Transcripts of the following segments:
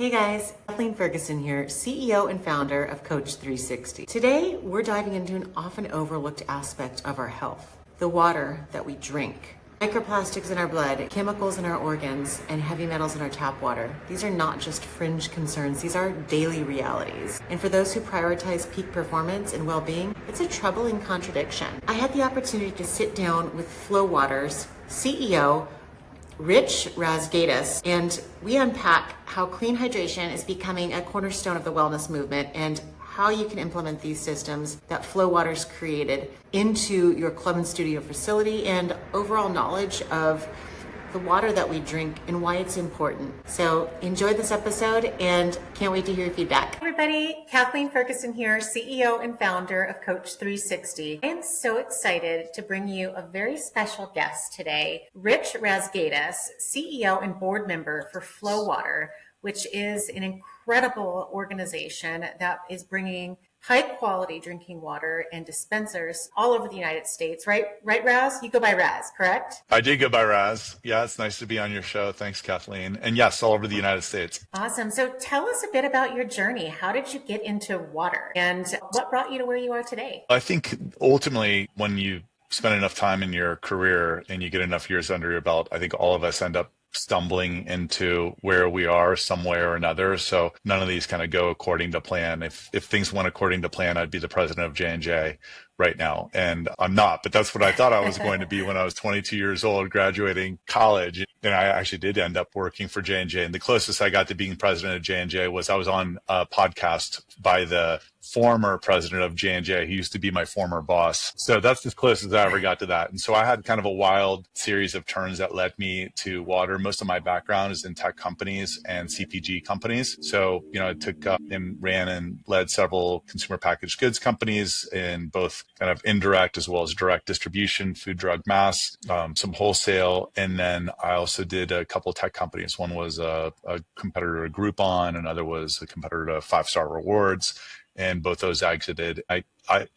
Hey guys, Kathleen Ferguson here, CEO and founder of Coach360. Today, we're diving into an often overlooked aspect of our health, the water that we drink. Microplastics in our blood, chemicals in our organs, and heavy metals in our tap water. These are not just fringe concerns, these are daily realities. And for those who prioritize peak performance and well-being, it's a troubling contradiction. I had the opportunity to sit down with FloWater's CEO, Razgaitis, and we unpack how clean hydration is becoming a cornerstone of the wellness movement and how you can implement these systems that FloWater's created into your club and studio facility and overall knowledge of the water that we drink and why it's important. So enjoy this episode and can't wait to hear your feedback. Hey everybody, Kathleen Ferguson here, CEO and founder of Coach360. I am so excited to bring you a very special guest today, Razgaitis, CEO and board member for FloWater, which is an incredible organization that is bringing high quality drinking water and dispensers all over the United States, right? Right, Raz? You go by Raz, correct? I do go by Raz. Yeah, it's nice to be on your show. Thanks, Kathleen. And yes, all over the United States. Awesome. So tell us a bit about your journey. How did you get into water and what brought you to where you are today? I think ultimately when you spend enough time in your career and you get enough years under your belt, I think all of us end up stumbling into where we are some way or another. So none of these kind of go according to plan. If things went according to plan, I'd be the president of J&J right now. And I'm not, but that's what I thought I was going to be when I was 22 years old, graduating college. And I actually did end up working for J&J. And the closest I got to being president of J&J was I was on a podcast by the former president of J&J. He used to be my former boss. So that's as close as I ever got to that. And so I had kind of a wild series of turns that led me to water. Most of my background is in tech companies and CPG companies. So, I took up and ran and led several consumer packaged goods companies in both kind of indirect as well as direct distribution, food, drug, mass, some wholesale. And then I also did a couple of tech companies. One was a competitor to Groupon, another was a competitor to 5-Star Rewards. And both those exited. I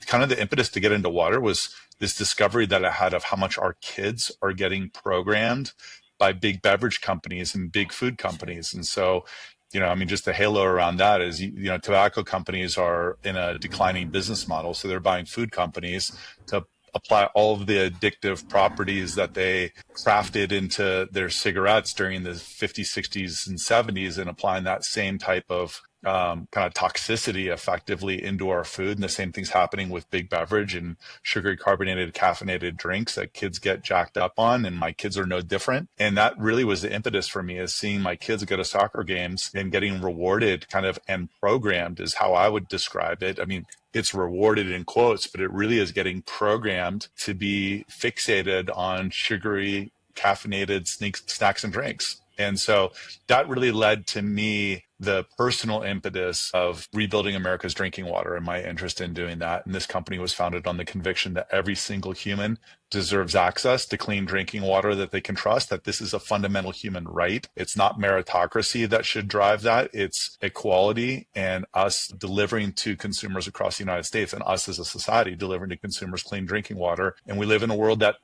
kind of the impetus to get into water was this discovery that I had of how much our kids are getting programmed by big beverage companies and big food companies. And so, just the halo around that is, tobacco companies are in a declining business model. So they're buying food companies to apply all of the addictive properties that they crafted into their cigarettes during the 50s, 60s, and 70s and applying that same type of kind of toxicity effectively into our food. And the same thing's happening with big beverage and sugary, carbonated, caffeinated drinks that kids get jacked up on. And my kids are no different. And that really was the impetus for me, is seeing my kids go to soccer games and getting rewarded kind of and programmed is how I would describe it. I mean, it's rewarded in quotes, but it really is getting programmed to be fixated on sugary, caffeinated snacks and drinks. And so that really led to me the personal impetus of rebuilding America's drinking water and my interest in doing that. And this company was founded on the conviction that every single human deserves access to clean drinking water that they can trust, that this is a fundamental human right. It's not meritocracy that should drive that. It's equality and us delivering to consumers across the United States and us as a society delivering to consumers clean drinking water. And we live in a world that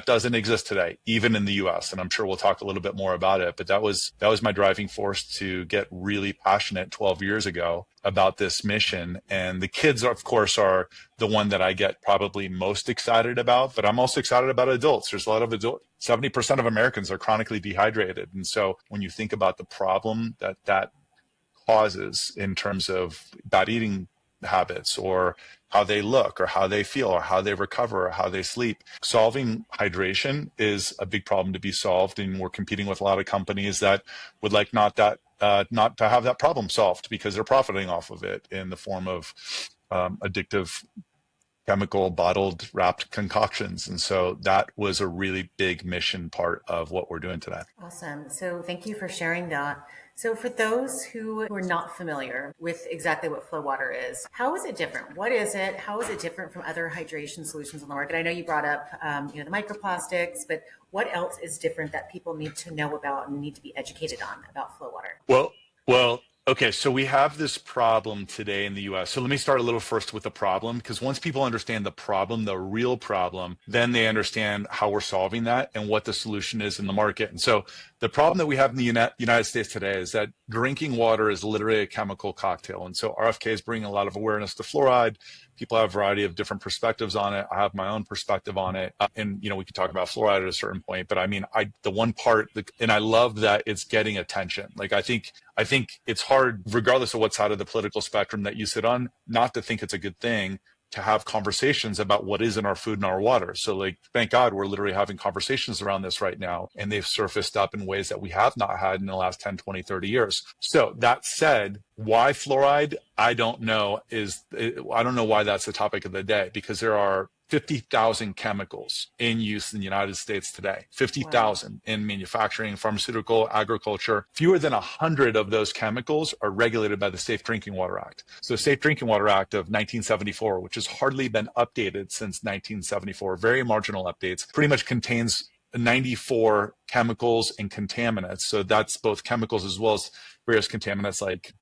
doesn't exist today, even in the US. And I'm sure we'll talk a little bit more about it. But that was my driving force to get really passionate 12 years ago about this mission. And the kids, of course, are the one that I get probably most excited about. But I'm also excited about adults. There's a lot of adults. 70% of Americans are chronically dehydrated. And so when you think about the problem that causes in terms of bad eating habits or how they look or how they feel or how they recover or how they sleep. Solving hydration is a big problem to be solved, and we're competing with a lot of companies that would like not to have that problem solved because they're profiting off of it in the form of addictive chemical bottled wrapped concoctions. And so that was a really big mission part of what we're doing today. Awesome. So thank you for sharing that. So for those who are not familiar with exactly what FloWater is, how is it different? What is it? How is it different from other hydration solutions on the market? I know you brought up the microplastics, but what else is different that people need to know about and need to be educated on about FloWater? Well, Okay, so we have this problem today in the US. So let me start a little first with the problem, because once people understand the problem, the real problem, then they understand how we're solving that and what the solution is in the market. And so the problem that we have in the United States today is that drinking water is literally a chemical cocktail. And so RFK is bringing a lot of awareness to fluoride. People have a variety of different perspectives on it. I have my own perspective on it. And, we can talk about fluoride at a certain point, but I mean, the one part, and I love that it's getting attention. Like, I think it's hard, regardless of what side of the political spectrum that you sit on, not to think it's a good thing to have conversations about what is in our food and our water. So, like, thank God we're literally having conversations around this right now, and they've surfaced up in ways that we have not had in the last 10, 20, 30 years. So that said, why fluoride? I don't know why that's the topic of the day, because there are 50,000 chemicals in use in the United States today, 50,000 in manufacturing, pharmaceutical, agriculture. Fewer than 100 of those chemicals are regulated by the Safe Drinking Water Act. So the Safe Drinking Water Act of 1974, which has hardly been updated since 1974, very marginal updates, pretty much contains 94 chemicals and contaminants. So that's both chemicals as well as various contaminants like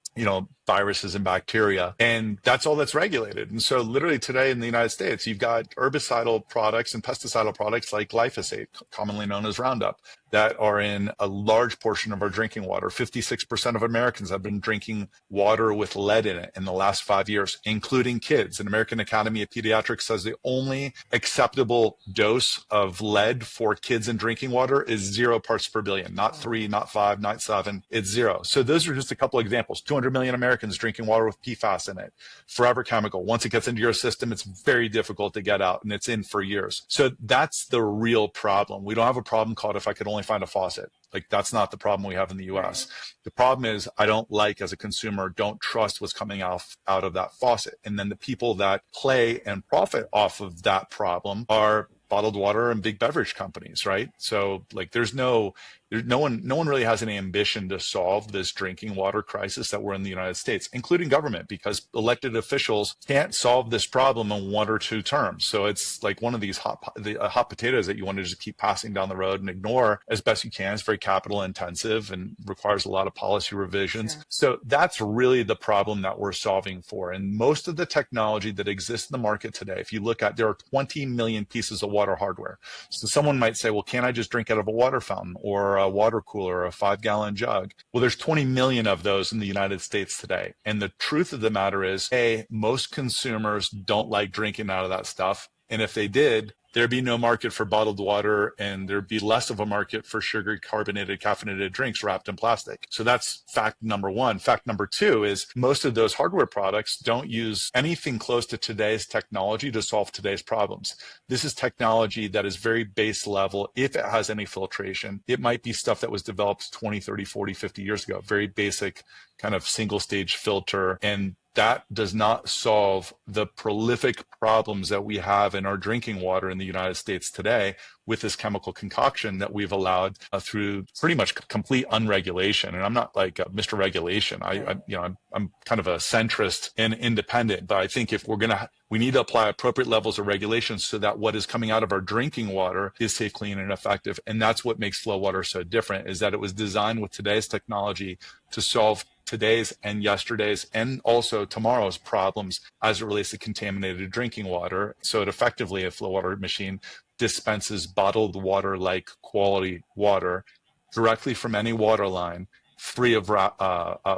viruses and bacteria. And that's all that's regulated. And so literally today in the United States, you've got herbicidal products and pesticidal products like glyphosate, commonly known as Roundup, that are in a large portion of our drinking water. 56% of Americans have been drinking water with lead in it in the last 5 years, including kids. And American Academy of Pediatrics says the only acceptable dose of lead for kids in drinking water is 0 parts per billion, not 3, not 5, not 7, it's 0. So those are just a couple of examples. 200 million Americans drinking water with PFAS in it, forever chemical. Once it gets into your system, it's very difficult to get out, and it's in for years. So that's the real problem. We don't have a problem called if I could only find a faucet. Like, that's not the problem we have in the US. The problem is I don't as a consumer, don't trust what's coming out of that faucet. And then the people that play and profit off of that problem are bottled water and big beverage companies, right? So, like, no one really has any ambition to solve this drinking water crisis that we're in the United States, including government, because elected officials can't solve this problem in 1 or 2 terms. So it's like one of these hot potatoes that you want to just keep passing down the road and ignore as best you can. It's very capital intensive and requires a lot of policy revisions. Sure. So that's really the problem that we're solving for. And most of the technology that exists in the market today, if you look at, there are 20 million pieces of water hardware. So someone might say, well, can't I just drink out of a water fountain or a water cooler or a 5-gallon jug? Well, there's 20 million of those in the United States today. And the truth of the matter is, most consumers don't like drinking out of that stuff. And if they did, there'd be no market for bottled water, and there'd be less of a market for sugar, carbonated, caffeinated drinks wrapped in plastic. So that's fact number one. Fact number two is most of those hardware products don't use anything close to today's technology to solve today's problems. This is technology that is very base level. If it has any filtration, it might be stuff that was developed 20, 30, 40, 50 years ago, very basic kind of single stage filter. And that does not solve the prolific problems that we have in our drinking water in the United States today with this chemical concoction that we've allowed through pretty much complete unregulation. And I'm not like Mr. Regulation. I'm kind of a centrist and independent, but I think if we need to apply appropriate levels of regulation so that what is coming out of our drinking water is safe, clean, and effective. And that's what makes FloWater so different, is that it was designed with today's technology to solve today's and yesterday's and also tomorrow's problems as it relates to contaminated drinking water. So it effectively, a FloWater machine dispenses bottled water like quality water directly from any water line, free of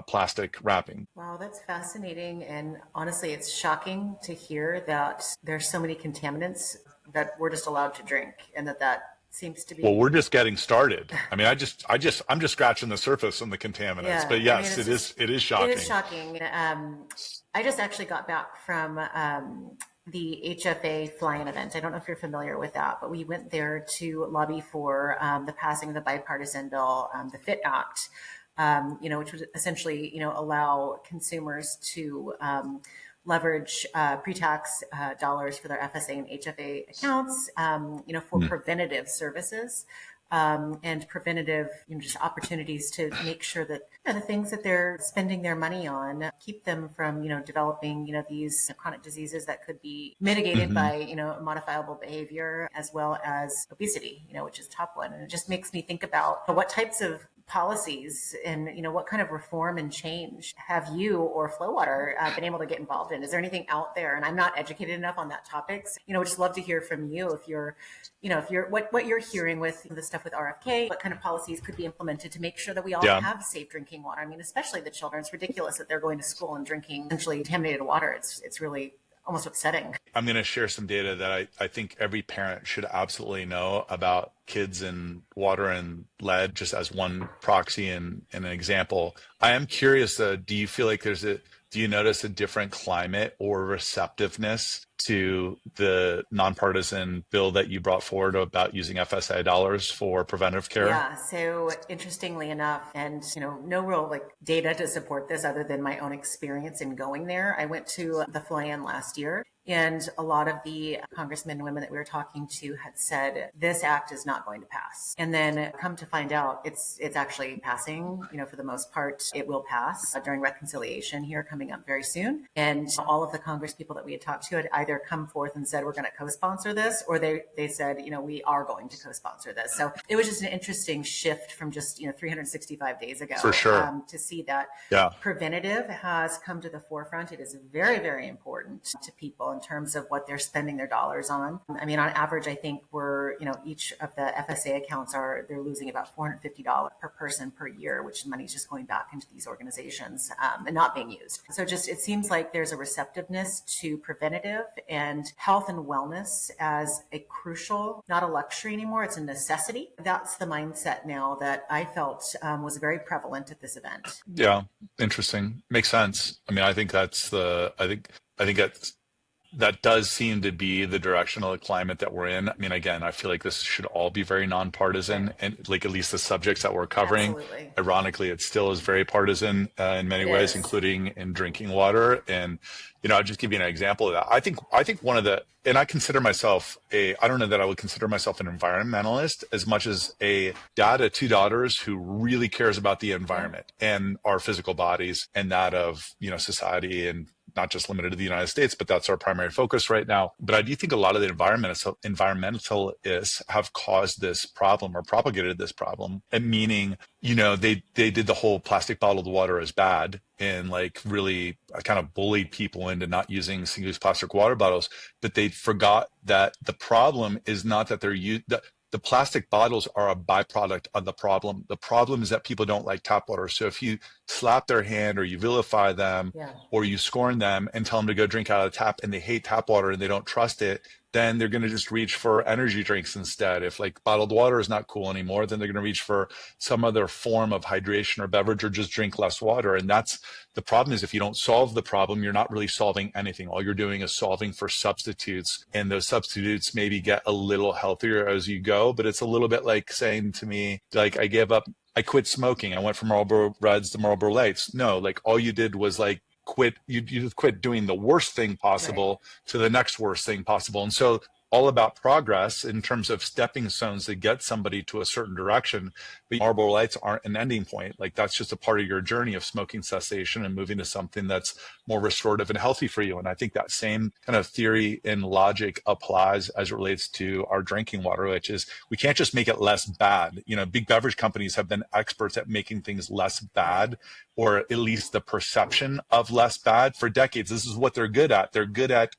plastic wrapping. Wow, that's fascinating. And honestly, it's shocking to hear that there's so many contaminants that we're just allowed to drink, and that seems to be. Well, we're just getting started. I mean, I'm just scratching the surface on the contaminants. Yeah, but yes, it is shocking. It is shocking. I just actually got back from the HFA fly-in event. I don't know if you're familiar with that, but we went there to lobby for the passing of the bipartisan bill, the FIT Act, which would essentially, allow consumers to leverage pre-tax dollars for their FSA and HFA accounts, for preventative services and preventative, just opportunities to make sure that the things that they're spending their money on keep them from, developing, these chronic diseases that could be mitigated by, modifiable behavior, as well as obesity, which is the top one. And it just makes me think about what types of policies and, what kind of reform and change have you or FloWater been able to get involved in? Is there anything out there? And I'm not educated enough on that topic. So, would just love to hear from you if you're, what you're hearing with the stuff with RFK, what kind of policies could be implemented to make sure that we all have safe drinking water. I mean, especially the children. It's ridiculous that they're going to school and drinking essentially contaminated water. It's really almost upsetting. I'm going to share some data that I think every parent should absolutely know about kids and water and lead, just as one proxy and an example. I am curious, do you feel like do you notice a different climate or receptiveness to the nonpartisan bill that you brought forward about using FSA dollars for preventive care? Yeah. So interestingly enough, and no real data to support this other than my own experience in going there. I went to the fly-in last year. And a lot of the congressmen and women that we were talking to had said, this act is not going to pass. And then come to find out, it's actually passing. For the most part, it will pass during reconciliation here coming up very soon. And all of the Congress people that we had talked to had either come forth and said, we're going to co-sponsor this, or they said, we are going to co-sponsor this. So it was just an interesting shift from just, 365 days ago. For sure. To see that preventative has come to the forefront. It is very, very important to people in terms of what they're spending their dollars on. I mean, on average, I think we're, each of the FSA accounts they're losing about $450 per person per year, which money is just going back into these organizations and not being used. So it seems like there's a receptiveness to preventative and health and wellness as a crucial, not a luxury anymore. It's a necessity. That's the mindset now that I felt was very prevalent at this event. Yeah. Interesting. Makes sense. I mean, I think I think that does seem to be the directional climate that we're in. I mean, again, I feel like this should all be very nonpartisan, and at least the subjects that we're covering. Absolutely. Ironically, it still is very partisan in many ways, including in drinking water. And I'll just give you an example of that. I think one of the, and I consider myself I don't know that I would consider myself an environmentalist as much as a dad to two daughters who really cares about the environment and our physical bodies and that of, society, and not just limited to the United States, but that's our primary focus right now. But I do think a lot of the environmentalists have caused this problem or propagated this problem, and meaning, they did the whole plastic bottled water as bad and really kind of bullied people into not using single-use plastic water bottles. But they forgot that the problem is not that they're the plastic bottles are a byproduct of the problem. The problem is that people don't like tap water. So if you slap their hand or you vilify them or you scorn them and tell them to go drink out of the tap, and they hate tap water and they don't trust it, then they're going to just reach for energy drinks instead. If bottled water is not cool anymore, then they're going to reach for some other form of hydration or beverage, or just drink less water. And that's the problem. Is if you don't solve the problem, you're not really solving anything. All you're doing is solving for substitutes, and those substitutes maybe get a little healthier as you go. But it's a little bit like saying to me, I quit smoking. I went from Marlboro Reds to Marlboro Lights. No, all you did was quit. You just quit doing the worst thing possible to the next worst thing possible. And so all about progress in terms of stepping stones to get somebody to a certain direction. But Marlboro Lights aren't an ending point. That's just a part of your journey of smoking cessation and moving to something that's more restorative and healthy for you. And I think that same kind of theory and logic applies as it relates to our drinking water, which is we can't just make it less bad. Big beverage companies have been experts at making things less bad, or at least the perception of less bad for decades. This is what they're good at. They're good at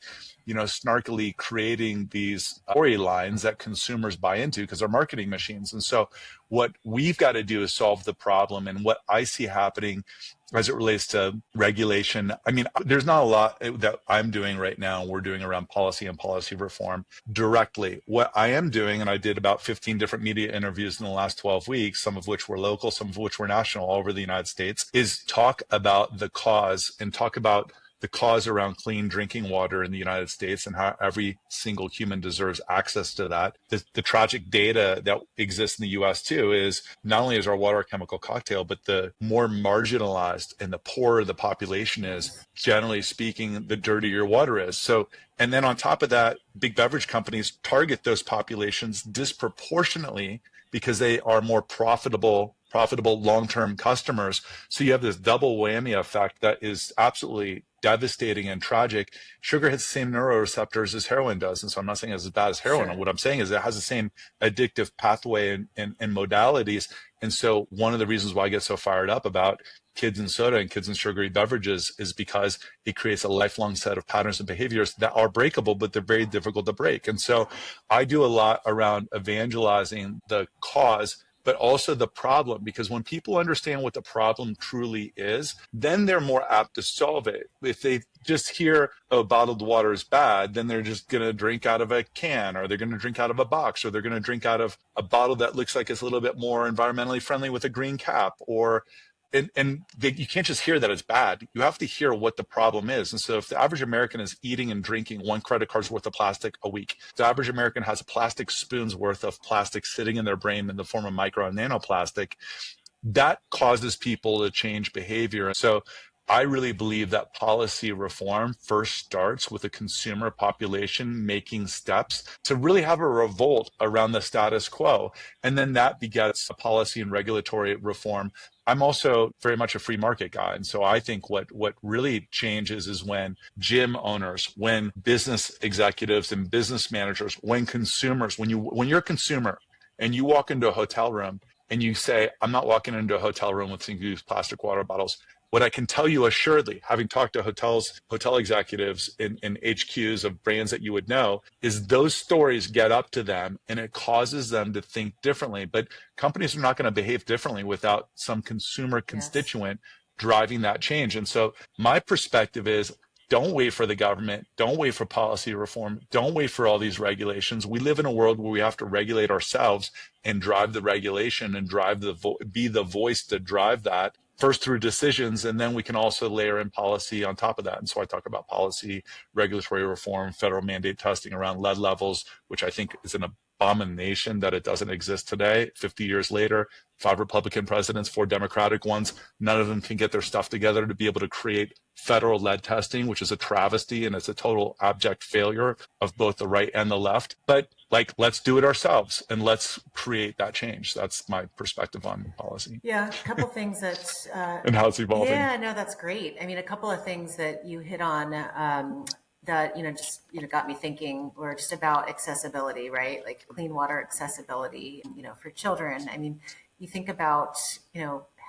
snarkily creating these storylines that consumers buy into because they're marketing machines. And so what we've got to do is solve the problem. And what I see happening as it relates to regulation, I mean, there's not a lot that I'm doing right now. We're doing around policy and policy reform directly. What I am doing, and I did about 15 different media interviews in the last 12 weeks, some of which were local, some of which were national all over the United States, is talk about the cause and talk about the cause around clean drinking water in the United States and how every single human deserves access to that. The tragic data that exists in the US too is not only is our water a chemical cocktail, but the more marginalized and the poorer the population is, generally speaking, the dirtier your water is. So, and then on top of that, big beverage companies target those populations disproportionately because they are more profitable profitable long-term customers. So you have this double whammy effect that is absolutely devastating and tragic. Sugar hits the same neuroreceptors as heroin does. And so I'm not saying it's as bad as heroin. Sure. What I'm saying is it has the same addictive pathway and modalities. And so one of the reasons why I get so fired up about kids and soda and kids and sugary beverages is because it creates a lifelong set of patterns and behaviors that are breakable, but they're very difficult to break. And so I do a lot around evangelizing the cause, but also the problem, because when people understand what the problem truly is, then they're more apt to solve it. If they just hear, oh, bottled water is bad, then they're just going to drink out of a can, or they're going to drink out of a box, or they're going to drink out of a bottle that looks like it's a little bit more environmentally friendly with a green cap, or you can't just hear that it's bad. You have to hear what the problem is. And so if the average American is eating and drinking one credit card's worth of plastic a week, the average American has a plastic spoon's worth of plastic sitting in their brain in the form of micro and nanoplastic, that causes people to change behavior. So I really believe that policy reform first starts with a consumer population making steps to really have a revolt around the status quo. And then that begets a policy and regulatory reform. I'm also very much a free market guy. And so I think what really changes is when gym owners, when business executives and business managers, when consumers, when you're a consumer and you walk into a hotel room and you say, I'm not walking into a hotel room with single-use plastic water bottles. What I can tell you assuredly, having talked to hotel executives in HQs of brands that you would know, is those stories get up to them and it causes them to think differently. But companies are not going to behave differently without some consumer constituent driving that change. And so my perspective is, don't wait for the government. Don't wait for policy reform. Don't wait for all these regulations. We live in a world where we have to regulate ourselves and drive the regulation and be the voice to drive that, first through decisions, and then we can also layer in policy on top of that. And so I talk about policy, regulatory reform, federal mandate testing around lead levels, which I think is an abomination that it doesn't exist today. 50 years later, 5 Republican presidents, 4 Democratic ones, none of them can get their stuff together to be able to create federal lead testing, which is a travesty and it's a total abject failure of both the right and the left. But let's do it ourselves and let's create that change. That's my perspective on policy. Yeah, a couple things that and how it's evolving. Yeah, no, that's great. I mean, a couple of things that you hit on that just got me thinking were just about accessibility, right? Like clean water accessibility, for children. I mean, you think about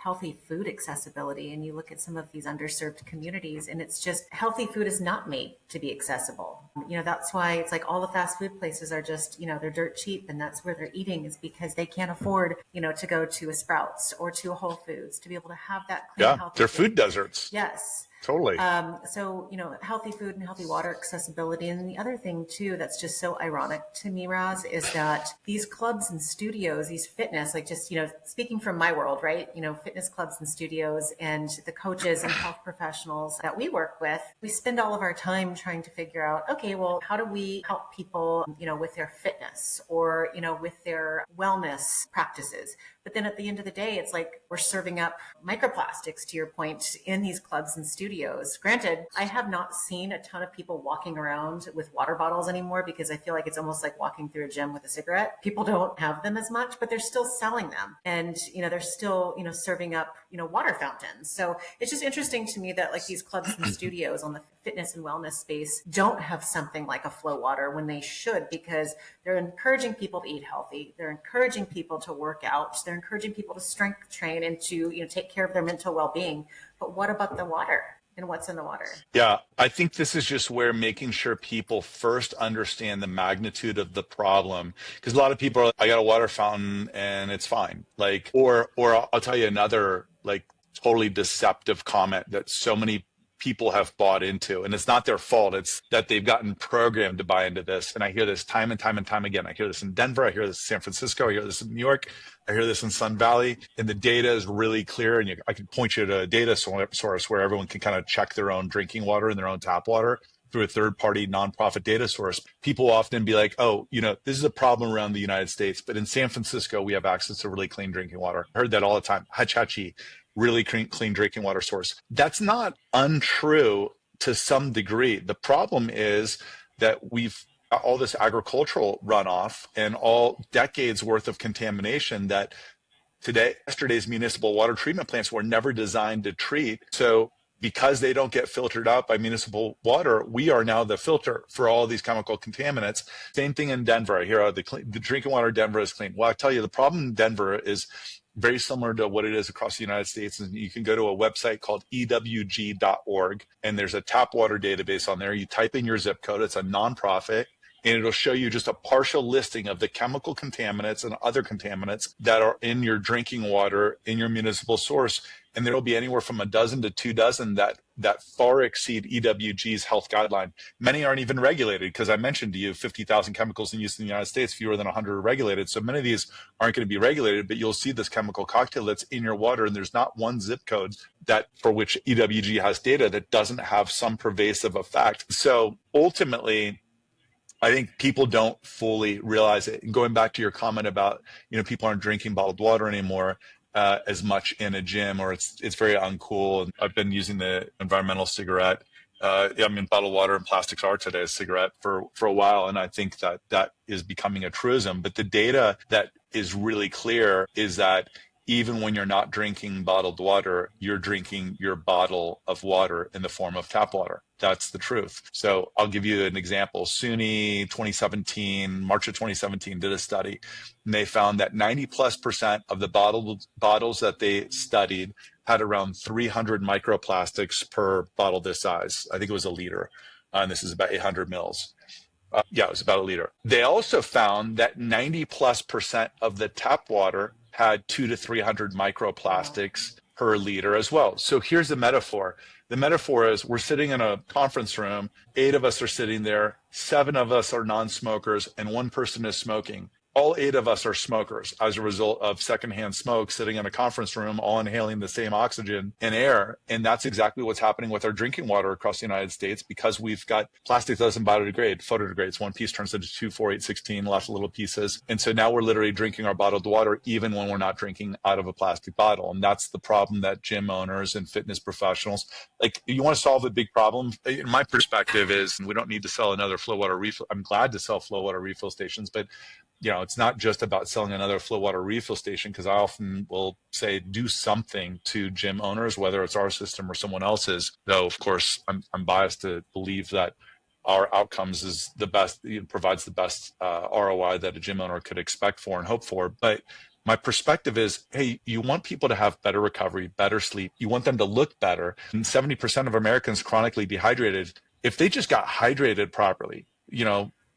healthy food accessibility, and you look at some of these underserved communities, and it's just healthy food is not made to be accessible. That's why it's like all the fast food places are just, they're dirt cheap, and that's where they're eating, is because they can't afford, to go to a Sprouts or to a Whole Foods to be able to have that clean, healthy they're food deserts. Yes. Totally. So, healthy food and healthy water accessibility. And the other thing too, that's just so ironic to me, Raz, is that these clubs and studios, these fitness, like just, speaking from my world, right? Fitness clubs and studios and the coaches and health professionals that we work with, we spend all of our time trying to figure out, okay, well, how do we help people, with their fitness or, with their wellness practices? But then at the end of the day, it's like we're serving up microplastics, to your point, in these clubs and studios. Granted, I have not seen a ton of people walking around with water bottles anymore because I feel like it's almost like walking through a gym with a cigarette. People don't have them as much, but they're still selling them. And, they're still, serving up, water fountains. So it's just interesting to me that like these clubs and studios on the fitness and wellness space don't have something like a FloWater when they should, because they're encouraging people to eat healthy. They're encouraging people to work out. They're encouraging people to strength train and to, take care of their mental well-being. But what about the water and what's in the water? Yeah, I think this is just where making sure people first understand the magnitude of the problem. Because a lot of people are like, I got a water fountain and it's fine. Or I'll tell you another totally deceptive comment that so many people have bought into, and it's not their fault. It's that they've gotten programmed to buy into this. And I hear this time and time and time again. I hear this in Denver. I hear this in San Francisco. I hear this in New York. I hear this in Sun Valley. And the data is really clear. And I can point you to a data source where everyone can kind of check their own drinking water and their own tap water through a third-party nonprofit data source. People often be like, oh, this is a problem around the United States, but in San Francisco, we have access to really clean drinking water. I heard that all the time. Hachachi, really clean drinking water source. That's not untrue to some degree. The problem is that we've got all this agricultural runoff and all decades worth of contamination that Yesterday's municipal water treatment plants were never designed to treat. So because they don't get filtered out by municipal water, we are now the filter for all of these chemical contaminants. Same thing in Denver. I hear the drinking water in Denver is clean. Well, I tell you, the problem in Denver is very similar to what it is across the United States. And you can go to a website called ewg.org, and there's a tap water database on there. You type in your zip code. It's a nonprofit, and it'll show you just a partial listing of the chemical contaminants and other contaminants that are in your drinking water in your municipal source. And there will be anywhere from a dozen to 2 dozen that far exceed EWG's health guideline. Many aren't even regulated, because I mentioned to you 50,000 chemicals in use in the United States, fewer than 100 are regulated. So many of these aren't going to be regulated, but you'll see this chemical cocktail that's in your water, and there's not one zip code that for which EWG has data that doesn't have some pervasive effect. So ultimately, I think people don't fully realize it. And going back to your comment about, people aren't drinking bottled water anymore as much in a gym, or it's very uncool. And I've been using the environmental cigarette. Bottled water and plastics are today's cigarette for a while. And I think that is becoming a truism. But the data that is really clear is that even when you're not drinking bottled water, you're drinking your bottle of water in the form of tap water. That's the truth. So I'll give you an example. SUNY March of 2017 did a study, and they found that 90+% of the bottles that they studied had around 300 microplastics per bottle this size. I think it was a liter, and this is about 800 mils. It was about a liter. They also found that 90+% of the tap water had 200 to 300 microplastics per liter as well. So here's the metaphor. The metaphor is we're sitting in a conference room, 8 of us are sitting there, 7 of us are non-smokers, and 1 person is smoking. All 8 of us are smokers as a result of secondhand smoke, sitting in a conference room, all inhaling the same oxygen and air. And that's exactly what's happening with our drinking water across the United States, because we've got plastic that doesn't biodegrade, photodegrades. One piece turns into 2, 4, 8, 16, lots of little pieces. And so now we're literally drinking our bottled water, even when we're not drinking out of a plastic bottle. And that's the problem that gym owners and fitness professionals, you want to solve a big problem. In my perspective is, we don't need to sell another FloWater refill. I'm glad to sell FloWater refill stations, but it's not just about selling another FloWater refill station, because I often will say do something to gym owners, whether it's our system or someone else's. Though, of course, I'm biased to believe that our outcomes is the best, provides the best ROI that a gym owner could expect for and hope for. But my perspective is, hey, you want people to have better recovery, better sleep. You want them to look better. And 70% of Americans chronically dehydrated. If they just got hydrated properly,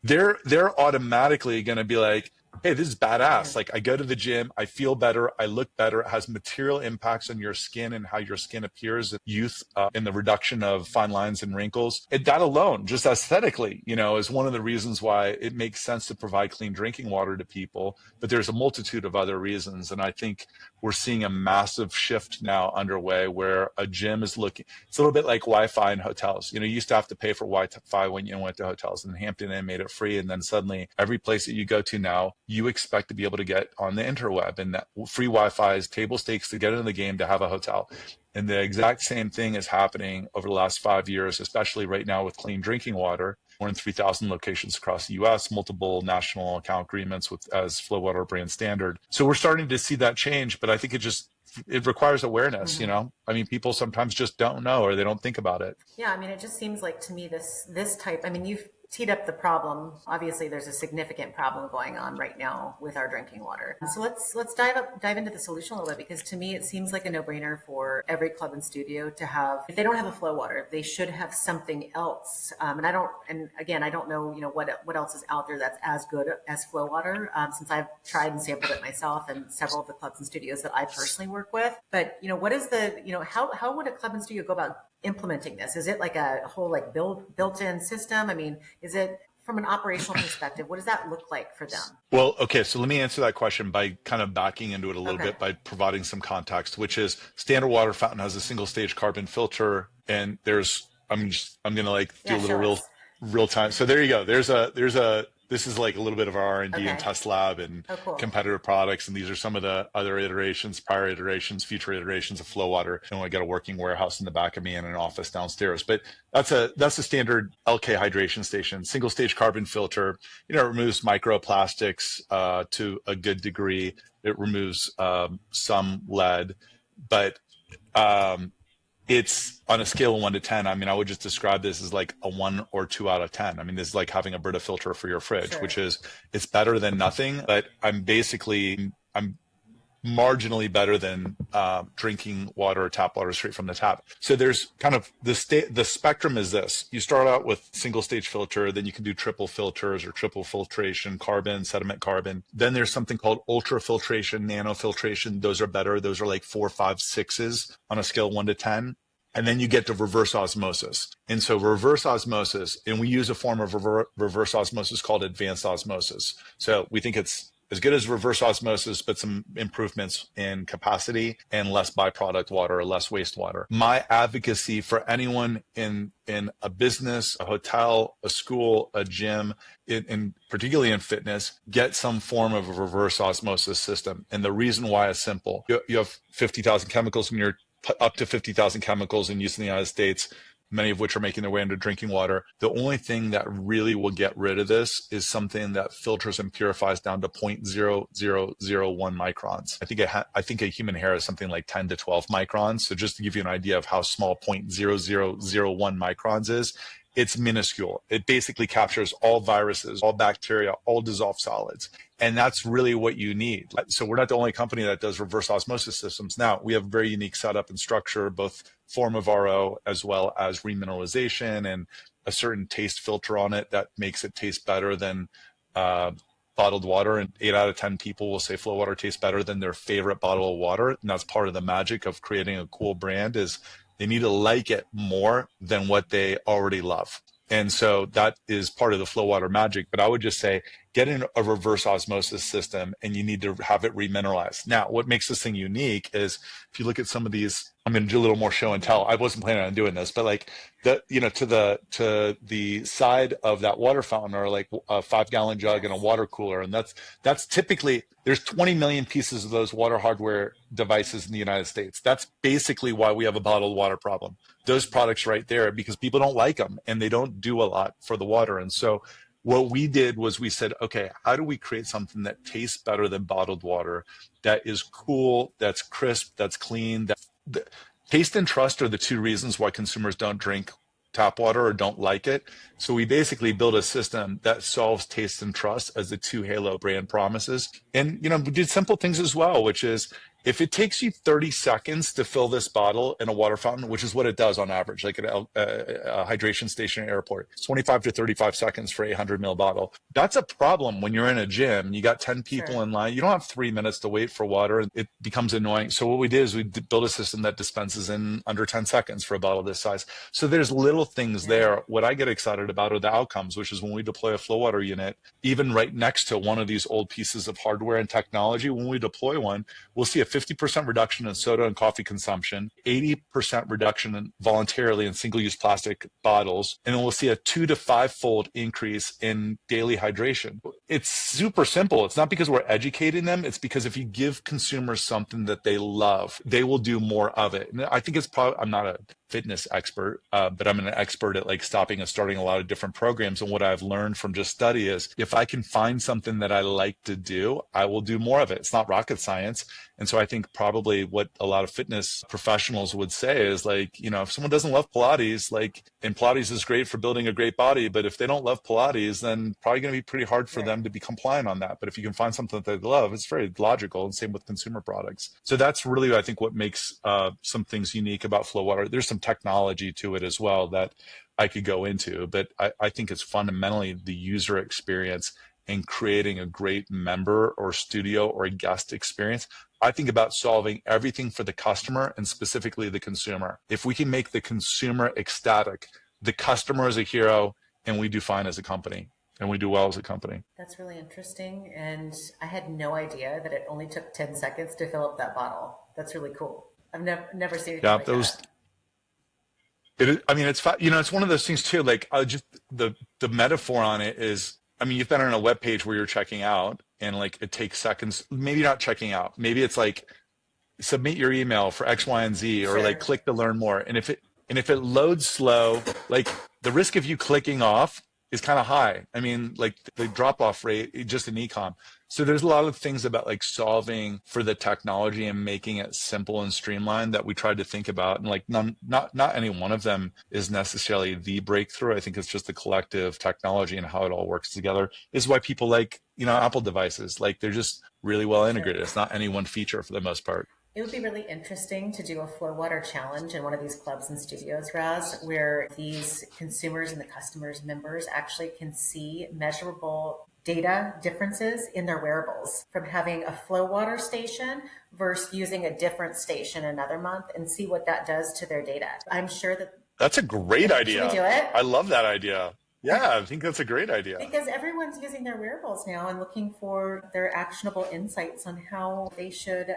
they're automatically going to be like, hey, this is badass. I go to the gym, I feel better, I look better. It has material impacts on your skin and how your skin appears in youth, in the reduction of fine lines and wrinkles. And that alone, just aesthetically, is one of the reasons why it makes sense to provide clean drinking water to people. But there's a multitude of other reasons. And I think we're seeing a massive shift now underway where a gym is looking, it's a little bit like Wi-Fi in hotels. You used to have to pay for Wi-Fi when you went to hotels, and Hampton Inn made it free. And then suddenly every place that you go to now, you expect to be able to get on the interweb, and that free Wi-Fi is table stakes to get into the game to have a hotel. And the exact same thing is happening over the last 5 years, especially right now with clean drinking water. More than 3,000 locations across the U.S., multiple national account agreements as FloWater brand standard. So we're starting to see that change, but I think it requires awareness. Mm-hmm. People sometimes just don't know, or they don't think about it. Yeah, it just seems like to me this type, you've teed up the problem. Obviously, there's a significant problem going on right now with our drinking water. So let's dive into the solution a little bit, because to me it seems like a no-brainer for every club and studio to have. If they don't have a FloWater, they should have something else. I don't know what else is out there that's as good as FloWater, since I've tried and sampled it myself and several of the clubs and studios that I personally work with. But what is how would a club and studio go about implementing this? Is it like a whole built-in system? Is it from an operational perspective? What does that look like for them? Well, okay, so let me answer that question by kind of backing into it a little bit by providing some context, which is standard water fountain has a single stage carbon filter, and I'm going to do a little real time. So there you go. There's a this is like a little bit of our R&D and Okay. test lab and Oh, cool. competitive products. And these are some of the other iterations, prior iterations, future iterations of FloWater. And I got a working warehouse in the back of me and an office downstairs. But that's a standard LK hydration station, single stage carbon filter. It removes microplastics to a good degree. It removes some lead, but um, it's on a scale of 1 to 10. I mean, I would just describe this as like a 1 or 2 out of 10. I mean, this is like having a Brita filter for your fridge, Sure. which is, it's better than nothing, but I'm marginally better than drinking water or tap water straight from the tap. So there's kind of the spectrum is this. You start out with single stage filter, then you can do triple filters or triple filtration, carbon, sediment carbon. Then there's something called ultra filtration, nano filtration. Those are better. Those are like 4, 5, 6s on a scale of 1 to 10. And then you get to reverse osmosis. And so reverse osmosis, and we use a form of reverse osmosis called advanced osmosis. So we think it's as good as reverse osmosis, but some improvements in capacity and less byproduct water or less wastewater. My advocacy for anyone in a business, a hotel, a school, a gym, in particularly in fitness, get some form of a reverse osmosis system. And the reason why is simple. You have 50,000 chemicals in your up to 50,000 chemicals in use in the United States, many of which are making their way into drinking water. The only thing that really will get rid of this is something that filters and purifies down to 0.0001 microns. I think a human hair is something like 10 to 12 microns. So just to give you an idea of how small 0.0001 microns is, it's minuscule. It basically captures all viruses, all bacteria, all dissolved solids. And that's really what you need. So we're not the only company that does reverse osmosis systems. Now, we have a very unique setup and structure, both form of RO as well as remineralization and a certain taste filter on it that makes it taste better than bottled water. And 8 out of 10 people will say FloWater tastes better than their favorite bottle of water. And that's part of the magic of creating a cool brand, is they need to like it more than what they already love. And so that is part of the FloWater magic. But I would just say, get in a reverse osmosis system and you need to have it remineralized. Now, what makes this thing unique is if you look at some of these, I'm going to do a little more show and tell. I wasn't planning on doing this, but like to the side of that water fountain are like a 5-gallon jug and a water cooler. And that's typically, there's 20 million pieces of those water hardware devices in the United States. That's basically why we have a bottled water problem. Those products right there, because people don't like them and they don't do a lot for the water. And so what we did was we said, okay, how do we create something that tastes better than bottled water, that is cool, that's crisp, that's clean? Taste and trust are the two reasons why consumers don't drink tap water or don't like it. So we basically built a system that solves taste and trust as the two Halo brand promises. And, we did simple things as well, which is, if it takes you 30 seconds to fill this bottle in a water fountain, which is what it does on average, like at a hydration station at an airport, it's 25 to 35 seconds for a 100 ml bottle. That's a problem when you're in a gym. You got 10 people in line. You don't have 3 minutes to wait for water. It becomes annoying. So what we did is we built a system that dispenses in under 10 seconds for a bottle this size. So there's little things there. What I get excited about are the outcomes, which is when we deploy a FloWater unit, even right next to one of these old pieces of hardware and technology, when we deploy one, we'll see a 50% reduction in soda and coffee consumption, 80% reduction voluntarily in single-use plastic bottles, and then we'll see a 2 to 5-fold increase in daily hydration. It's super simple. It's not because we're educating them. It's because if you give consumers something that they love, they will do more of it. And I think it's probably, I'm not a fitness expert, but I'm an expert at like stopping and starting a lot of different programs. And what I've learned from just study is, if I can find something that I like to do, I will do more of it. It's not rocket science. And so I think probably what a lot of fitness professionals would say is like, if someone doesn't love Pilates, and Pilates is great for building a great body, but if they don't love Pilates, then probably going to be pretty hard for them to be compliant on that. But if you can find something that they love, it's very logical. And same with consumer products. So that's really, I think, what makes some things unique about FloWater. There's some technology to it as well that I could go into, but I think it's fundamentally the user experience and creating a great member or studio or a guest experience. I think about solving everything for the customer and specifically the consumer. If we can make the consumer ecstatic, the customer is a hero, and we do fine as a company, and we do well as a company. That's really interesting. And I had no idea that it only took 10 seconds to fill up that bottle. That's really cool. I've never seen anything like that. It's one of those things too. Like, just the metaphor on it is, I mean, you've been on a web page where you're checking out and like it takes seconds, maybe not checking out. Maybe it's like submit your email for X, Y, and Z, or like Sure. click to learn more. And if it loads slow, like the risk of you clicking off is kind of high. I mean, like the drop off rate just in ecom. So there's a lot of things about like solving for the technology and making it simple and streamlined that we tried to think about. And like not any one of them is necessarily the breakthrough. I think it's just the collective technology and how it all works together is why people like, Apple devices. Like they're just really well integrated. It's not any one feature for the most part. It would be really interesting to do a FloWater challenge in one of these clubs and studios, Raz, where these consumers and the customers, members actually can see measurable data differences in their wearables from having a FloWater station versus using a different station another month and see what that does to their data. I'm sure that. That's a great idea. Should we do it? I love that idea. Yeah, I think that's a great idea. Because everyone's using their wearables now and looking for their actionable insights on how they should,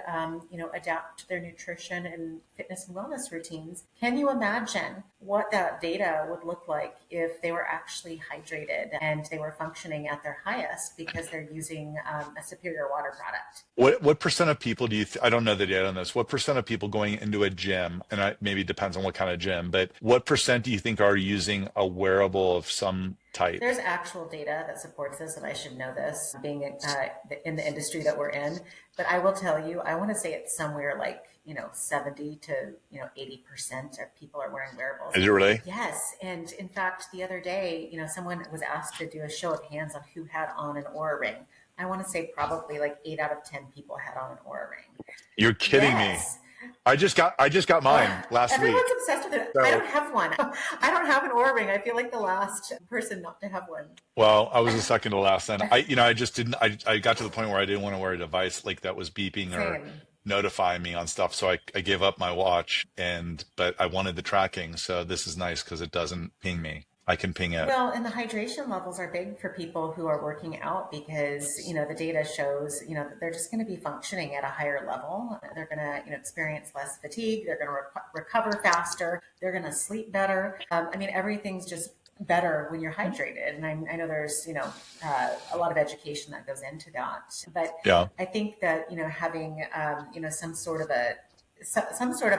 adapt their nutrition and fitness and wellness routines. Can you imagine what that data would look like if they were actually hydrated and they were functioning at their highest because they're using a superior water product? What percent of people do you? I don't know the data on this. What percent of people going into a gym, and maybe it depends on what kind of gym, but what percent do you think are using a wearable of some type? There's actual data that supports this, and I should know this, being in the industry that we're in. But I will tell you, I want to say it's somewhere like 70 to 80% of people are wearing wearables. Is it really? Yes, and in fact, the other day, someone was asked to do a show of hands on who had on an Oura ring. I want to say probably like 8 out of 10 people had on an Oura ring. You're kidding me. I just got mine last week. Everyone's obsessed with it. So, I don't have one. I don't have an Oura ring. I feel like the last person not to have one. Well, I was the second to last then. I just didn't. I got to the point where I didn't want to wear a device like that was beeping or notifying me on stuff. So I gave up my watch, but I wanted the tracking. So this is nice because it doesn't ping me. I can ping it. Well, and the hydration levels are big for people who are working out because, the data shows, that they're just going to be functioning at a higher level. They're going to, experience less fatigue. They're going to recover faster. They're going to sleep better. Everything's just better when you're hydrated. And I know there's, a lot of education that goes into that. But yeah. I think that, having, some sort of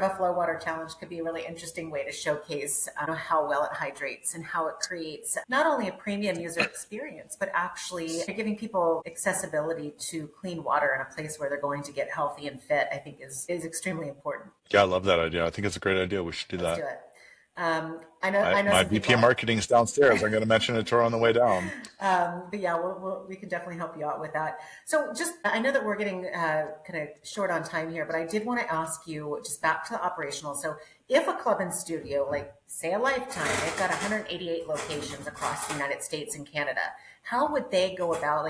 a FloWater challenge could be a really interesting way to showcase how well it hydrates and how it creates not only a premium user experience, but actually giving people accessibility to clean water in a place where they're going to get healthy and fit, I think is extremely important. Yeah, I love that idea. I think it's a great idea. We should do that. Let's do it. I know my VP of marketing's downstairs. I'm going to mention it to her on the way down. But yeah, we can definitely help you out with that. So I know that we're getting kind of short on time here, but I did want to ask you just back to the operational. So if a club and studio, like say a Lifetime, they've got 188 locations across the United States and Canada, how would they go about,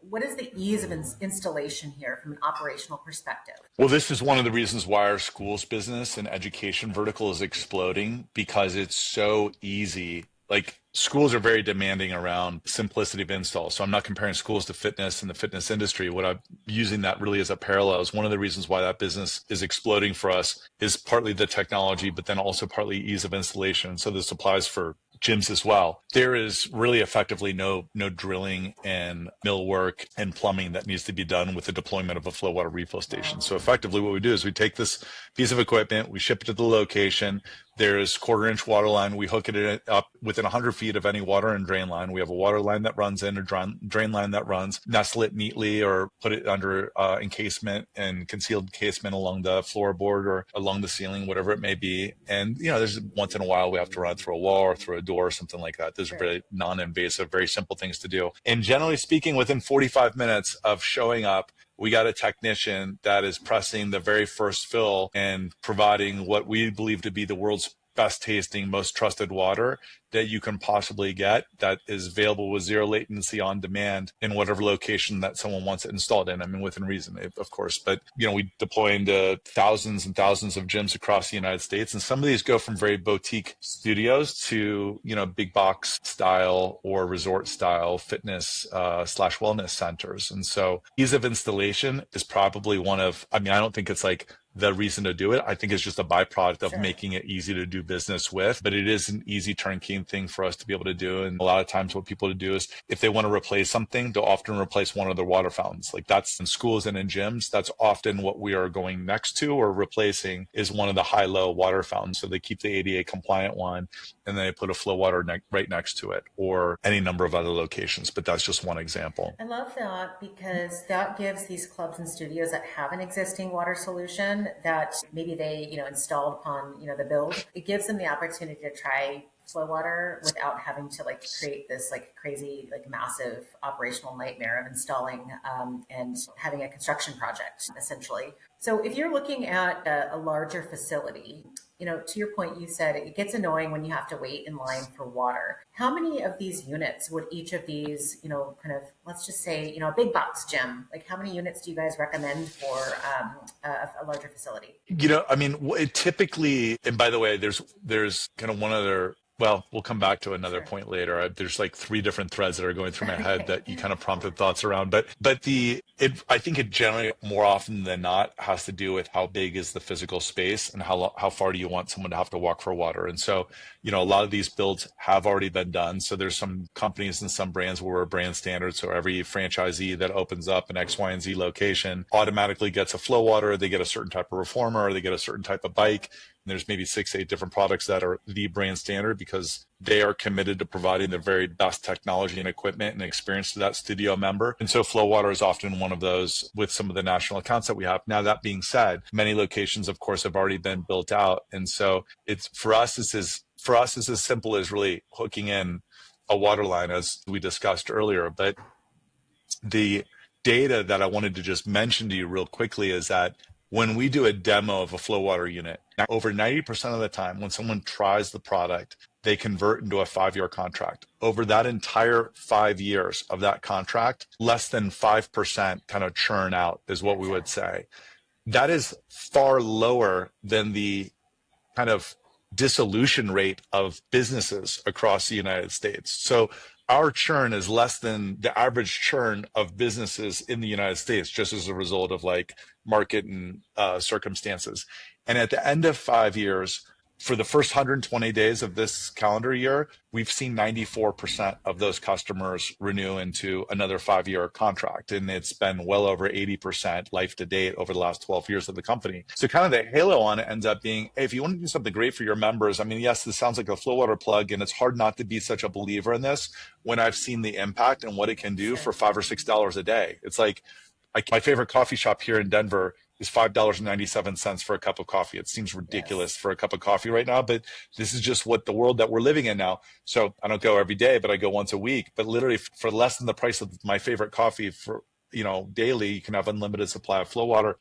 what is the ease of installation here from an operational perspective? Well, this is one of the reasons why our schools business and education vertical is exploding, because it's so easy. Like schools are very demanding around simplicity of install. So I'm not comparing schools to fitness and the fitness industry. What I'm using that really as a parallel is one of the reasons why that business is exploding for us is partly the technology, but then also partly ease of installation. So this applies for gyms as well. There is really effectively no drilling and mill work and plumbing that needs to be done with the deployment of a FloWater refill station. So effectively what we do is we take this piece of equipment, we ship it to the location. There's 1/4-inch water line. We hook it up within 100 feet of any water and drain line. We have a water line that runs in, a drain line that runs, nestle it neatly or put it under encasement and concealed encasement along the floorboard or along the ceiling, whatever it may be. And, there's once in a while we have to run through a wall or through a door or something like that. Those are very non-invasive, very simple things to do. And generally speaking, within 45 minutes of showing up, we got a technician that is pressing the very first fill and providing what we believe to be the world's best tasting, most trusted water that you can possibly get, that is available with zero latency on demand in whatever location that someone wants it installed in. I mean, within reason, of course. But, we deploy into thousands and thousands of gyms across the United States. And some of these go from very boutique studios to, big box style or resort style fitness / wellness centers. And so ease of installation is probably I don't think it's like the reason to do it. I think it's just a byproduct of Sure. making it easy to do business with, but it is an easy turnkey thing for us to be able to do. And a lot of times what people do is if they want to replace something, they'll often replace one of their water fountains. Like that's in schools and in gyms. That's often what we are going next to or replacing is one of the high-low water fountains. So they keep the ADA compliant one and then they put a FloWater right next to it or any number of other locations. But that's just one example. I love that because that gives these clubs and studios that have an existing water solution that maybe they, installed upon, the build. It gives them the opportunity to try FloWater without having to create this crazy, massive operational nightmare of installing and having a construction project essentially. So if you're looking at a larger facility, to your point, you said it gets annoying when you have to wait in line for water. How many of these units would each of these, let's just say, a big box gym, how many units do you guys recommend for a larger facility? It typically, and by the way, there's kind of one other, well, we'll come back to another Sure. point later. There's like three different threads that are going through my head Okay. that you kind of prompted thoughts around. But I think it generally more often than not has to do with how big is the physical space and how far do you want someone to have to walk for water. And so, a lot of these builds have already been done. So there's some companies and some brands where we're brand standard. So every franchisee that opens up an X, Y, and Z location automatically gets a FloWater. They get a certain type of reformer. They get a certain type of bike. And there's maybe 6, 8 different products that are the brand standard because they are committed to providing the very best technology and equipment and experience to that studio member. And so FloWater is often one of those with some of the national accounts that we have. Now, that being said, many locations, of course, have already been built out. And so for us, it's as simple as really hooking in a water line, as we discussed earlier. But the data that I wanted to just mention to you real quickly is that when we do a demo of a FloWater unit, over 90% of the time, when someone tries the product, they convert into a 5-year contract. Over that entire 5 years of that contract, less than 5% kind of churn out is what we would say. That is far lower than the kind of dissolution rate of businesses across the United States. So our churn is less than the average churn of businesses in the United States, just as a result of market and circumstances. And at the end of 5 years, for the first 120 days of this calendar year, we've seen 94% of those customers renew into another 5-year contract. And it's been well over 80% life to date over the last 12 years of the company. So kind of the halo on it ends up being, hey, if you want to do something great for your members, yes, this sounds like a FloWater plug, and it's hard not to be such a believer in this when I've seen the impact and what it can do for $5 or $6 a day. It's like my favorite coffee shop here in Denver is $5.97 for a cup of coffee. It seems ridiculous for a cup of coffee right now, but this is just what the world that we're living in now. So I don't go every day, but I go once a week. But literally for less than the price of my favorite coffee for daily, you can have unlimited supply of FloWater.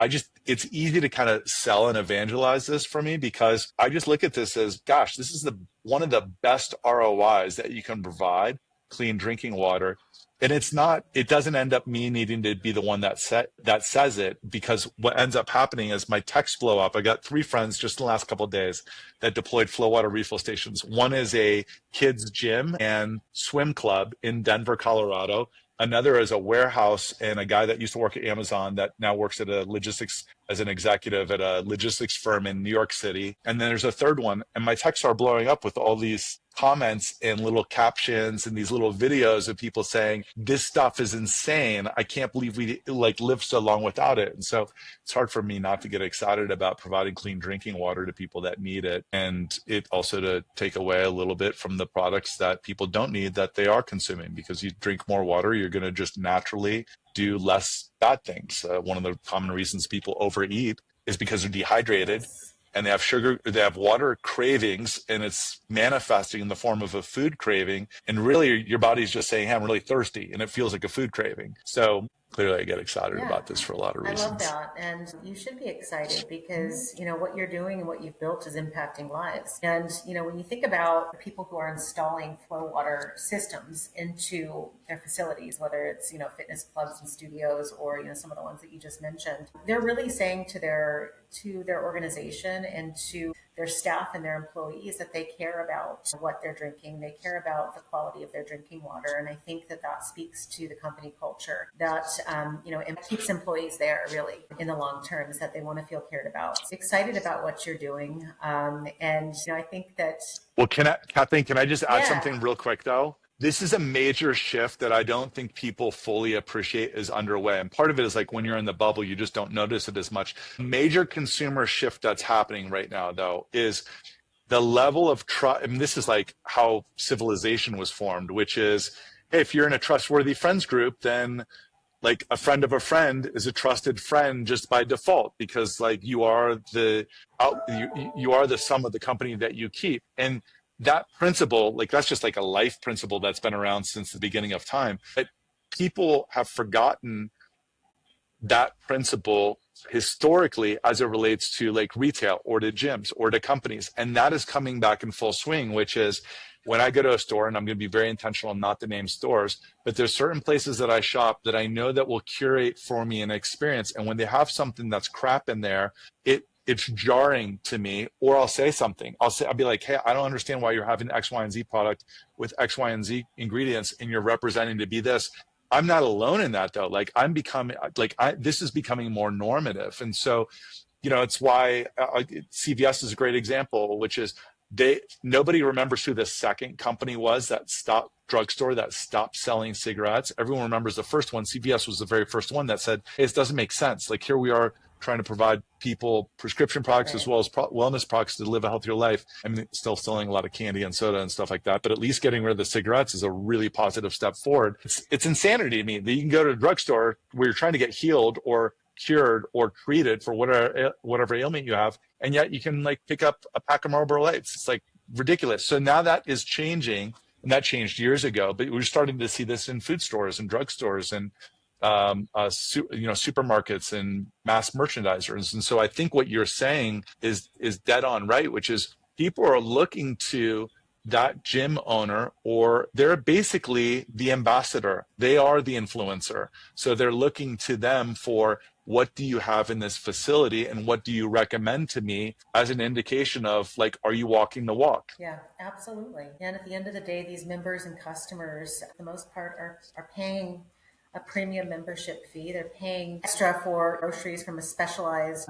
It's easy to kind of sell and evangelize this for me because I just look at this as, gosh, this is one of the best ROIs that you can provide clean drinking water. And it doesn't end up me needing to be the one that says it, because what ends up happening is my texts blow up. I got 3 friends just in the last couple of days that deployed FloWater refill stations. One is a kids gym and swim club in Denver, Colorado. Another is a warehouse and a guy that used to work at Amazon that now works at as an executive at a logistics firm in New York City. And then there's a third one. And my texts are blowing up with all these comments and little captions and these little videos of people saying, this stuff is insane. I can't believe we lived so long without it. And so it's hard for me not to get excited about providing clean drinking water to people that need it. And it also to take away a little bit from the products that people don't need that they are consuming, because you drink more water, you're going to just naturally do less bad things. One of the common reasons people overeat is because they're dehydrated. And they have water cravings, and it's manifesting in the form of a food craving. And really, your body's just saying, hey, I'm really thirsty, and it feels like a food craving. So clearly, I get excited about this for a lot of reasons. I love that. And you should be excited because, what you're doing and what you've built is impacting lives. And, when you think about the people who are installing FloWater systems into their facilities, whether it's, fitness clubs and studios or, some of the ones that you just mentioned. They're really saying to their organization and to their staff and their employees that they care about what they're drinking. They care about the quality of their drinking water. And I think that speaks to the company culture that, it keeps employees there really in the long term, is that they want to feel cared about. Excited about what you're doing. And I think that. Well, Kathleen, can I just add Yeah. something real quick though? This is a major shift that I don't think people fully appreciate is underway. And part of it is like when you're in the bubble, you just don't notice it as much. Major consumer shift that's happening right now, though, is the level of trust. I mean, this is like how civilization was formed, which is, hey, if you're in a trustworthy friends group, then like a friend of a friend is a trusted friend just by default, because like you are the sum of the company that you keep. And that principle, like that's just like a life principle that's been around since the beginning of time. But people have forgotten that principle historically as it relates to like retail or to gyms or to companies. And that is coming back in full swing, which is when I go to a store, and I'm going to be very intentional not to name stores, but there's certain places that I shop that I know that will curate for me an experience. And when they have something that's crap in there, it's jarring to me. Or I'll say something. I'll be like, hey, I don't understand why you're having X, Y, and Z product with X, Y, and Z ingredients, and you're representing to be this. I'm not alone in that though. Like this is becoming more normative. And so, it's why CVS is a great example, which is nobody remembers who the second company was that stopped drugstore that stopped selling cigarettes. Everyone remembers the first one. CVS was the very first one that said, hey, this doesn't make sense. Like here we are trying to provide people prescription products as well as wellness products to live a healthier life. I mean, still selling a lot of candy and soda and stuff like that, but at least getting rid of the cigarettes is a really positive step forward. It's insanity to me that you can go to a drugstore where you're trying to get healed or cured or treated for whatever ailment you have, and yet you can like pick up a pack of Marlboro Lights. It's like ridiculous. So now that is changing, and that changed years ago, but we're starting to see this in food stores and drugstores and supermarkets and mass merchandisers. And so I think what you're saying is dead on right, which is people are looking to that gym owner, or they're basically the ambassador. They are the influencer. So they're looking to them for, what do you have in this facility and what do you recommend to me, as an indication of like, are you walking the walk? Yeah, absolutely. And at the end of the day, these members and customers, for the most part, are paying a premium membership fee. They're paying extra for groceries from a specialized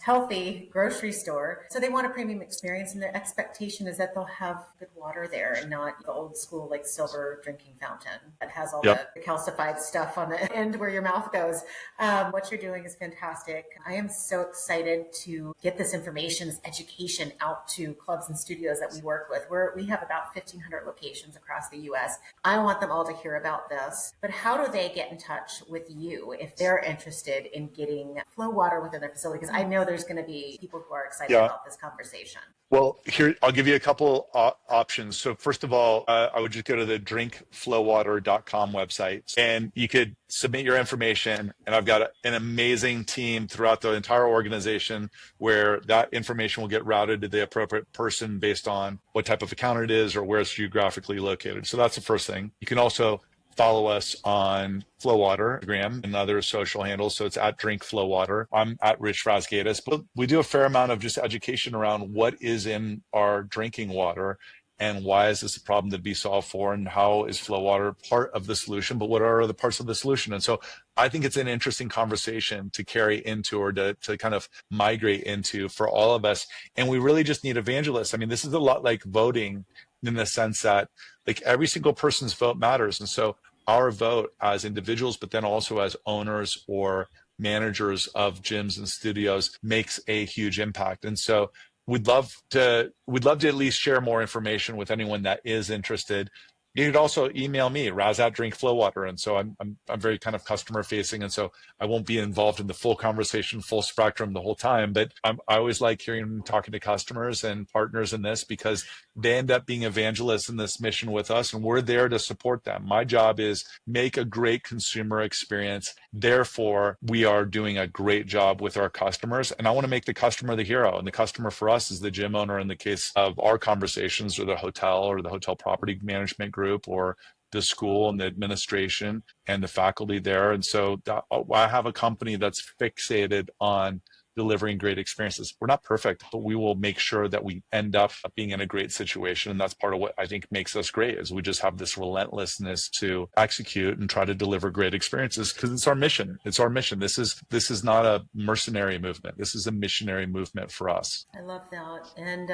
healthy grocery store. So they want a premium experience, and their expectation is that they'll have good water there and not the old school like silver drinking fountain that has all the calcified stuff on the end where your mouth goes. What you're doing is fantastic. I am so excited to get this information, this education out to clubs and studios that we work with. We have about 1,500 locations across the US. I want them all to hear about this, but how do they get in touch with you if they're interested in getting FloWater within their facility? Because I know there's going to be people who are excited about this conversation. Well, here, I'll give you a couple options. So first of all, I would just go to the drinkflowwater.com website, and you could submit your information. And I've got an amazing team throughout the entire organization where that information will get routed to the appropriate person based on what type of account it is or where it's geographically located. So that's the first thing. You can also follow us on FloWater, Instagram, and other social handles. So it's at drinkflowwater. I'm at Rich Razgaitis. But we do a fair amount of just education around what is in our drinking water and why is this a problem to be solved for, and how is FloWater part of the solution, but what are other parts of the solution? And so I think it's an interesting conversation to carry into, or to kind of migrate into for all of us. And we really just need evangelists. I mean, this is a lot like voting, in the sense that like every single person's vote matters. And so our vote as individuals, but then also as owners or managers of gyms and studios, makes a huge impact. And so we'd love to at least share more information with anyone that is interested. You could also email me, raz@drinkflowwater. And so I'm very kind of customer facing. And so I won't be involved in the full conversation, full spectrum the whole time. But I always like hearing and talking to customers and partners in this, because they end up being evangelists in this mission with us, and we're there to support them. My job is make a great consumer experience. Therefore, we are doing a great job with our customers. And I want to make the customer the hero. And the customer for us is the gym owner in the case of our conversations, or the hotel property management group, or the school and the administration and the faculty there. And so I have a company that's fixated on delivering great experiences. We're not perfect, but we will make sure that we end up being in a great situation. And that's part of what I think makes us great, is we just have this relentlessness to execute and try to deliver great experiences, because it's our mission. It's our mission. This is not a mercenary movement. This is a missionary movement for us. I love that. And,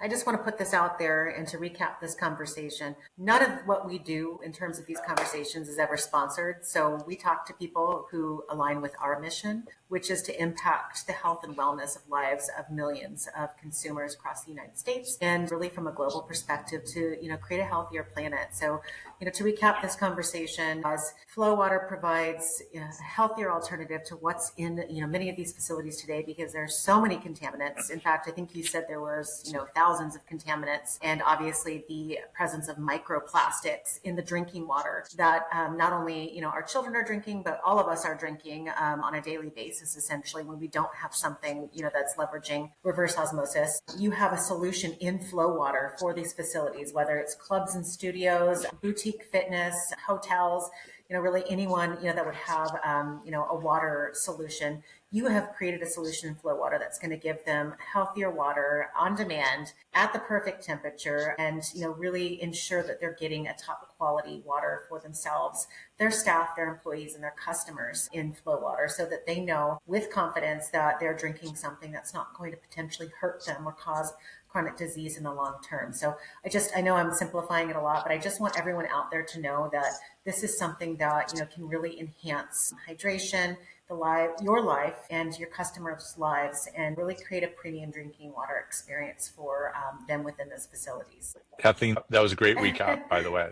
I just want to put this out there, and to recap this conversation, none of what we do in terms of these conversations is ever sponsored. So we talk to people who align with our mission, which is to impact the health and wellness of lives of millions of consumers across the United States, and really from a global perspective to, create a healthier planet. So, to recap this conversation, as FloWater provides a healthier alternative to what's in, many of these facilities today, because there's so many contaminants. In fact, I think you said there was, thousands of contaminants, and obviously the presence of microplastics in the drinking water that not only, our children are drinking, but all of us are drinking on a daily basis, essentially, when we don't have something, that's leveraging reverse osmosis. You have a solution in FloWater for these facilities, whether it's clubs and studios, boutique fitness, hotels, really anyone, that would have, a water solution. You have created a solution in FloWater that's going to give them healthier water on demand at the perfect temperature, and, really ensure that they're getting a top quality water for themselves, their staff, their employees, and their customers in FloWater, so that they know with confidence that they're drinking something that's not going to potentially hurt them or cause chronic disease in the long term. So I know I'm simplifying it a lot, but I just want everyone out there to know that this is something that, can really enhance hydration, your life and your customers' lives, and really create a premium drinking water experience for them within those facilities. Kathleen, that was a great recap, by the way.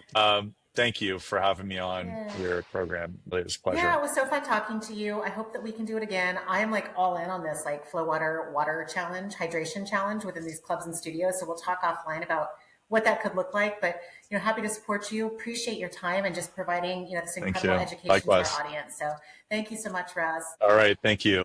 Thank you for having me on your program. It was a pleasure. Yeah, it was so fun talking to you. I hope that we can do it again. I am all in on this FloWater water challenge, hydration challenge within these clubs and studios. So we'll talk offline about what that could look like. But happy to support you. Appreciate your time and just providing this incredible education to our audience. So thank you so much, Raz. All right, thank you.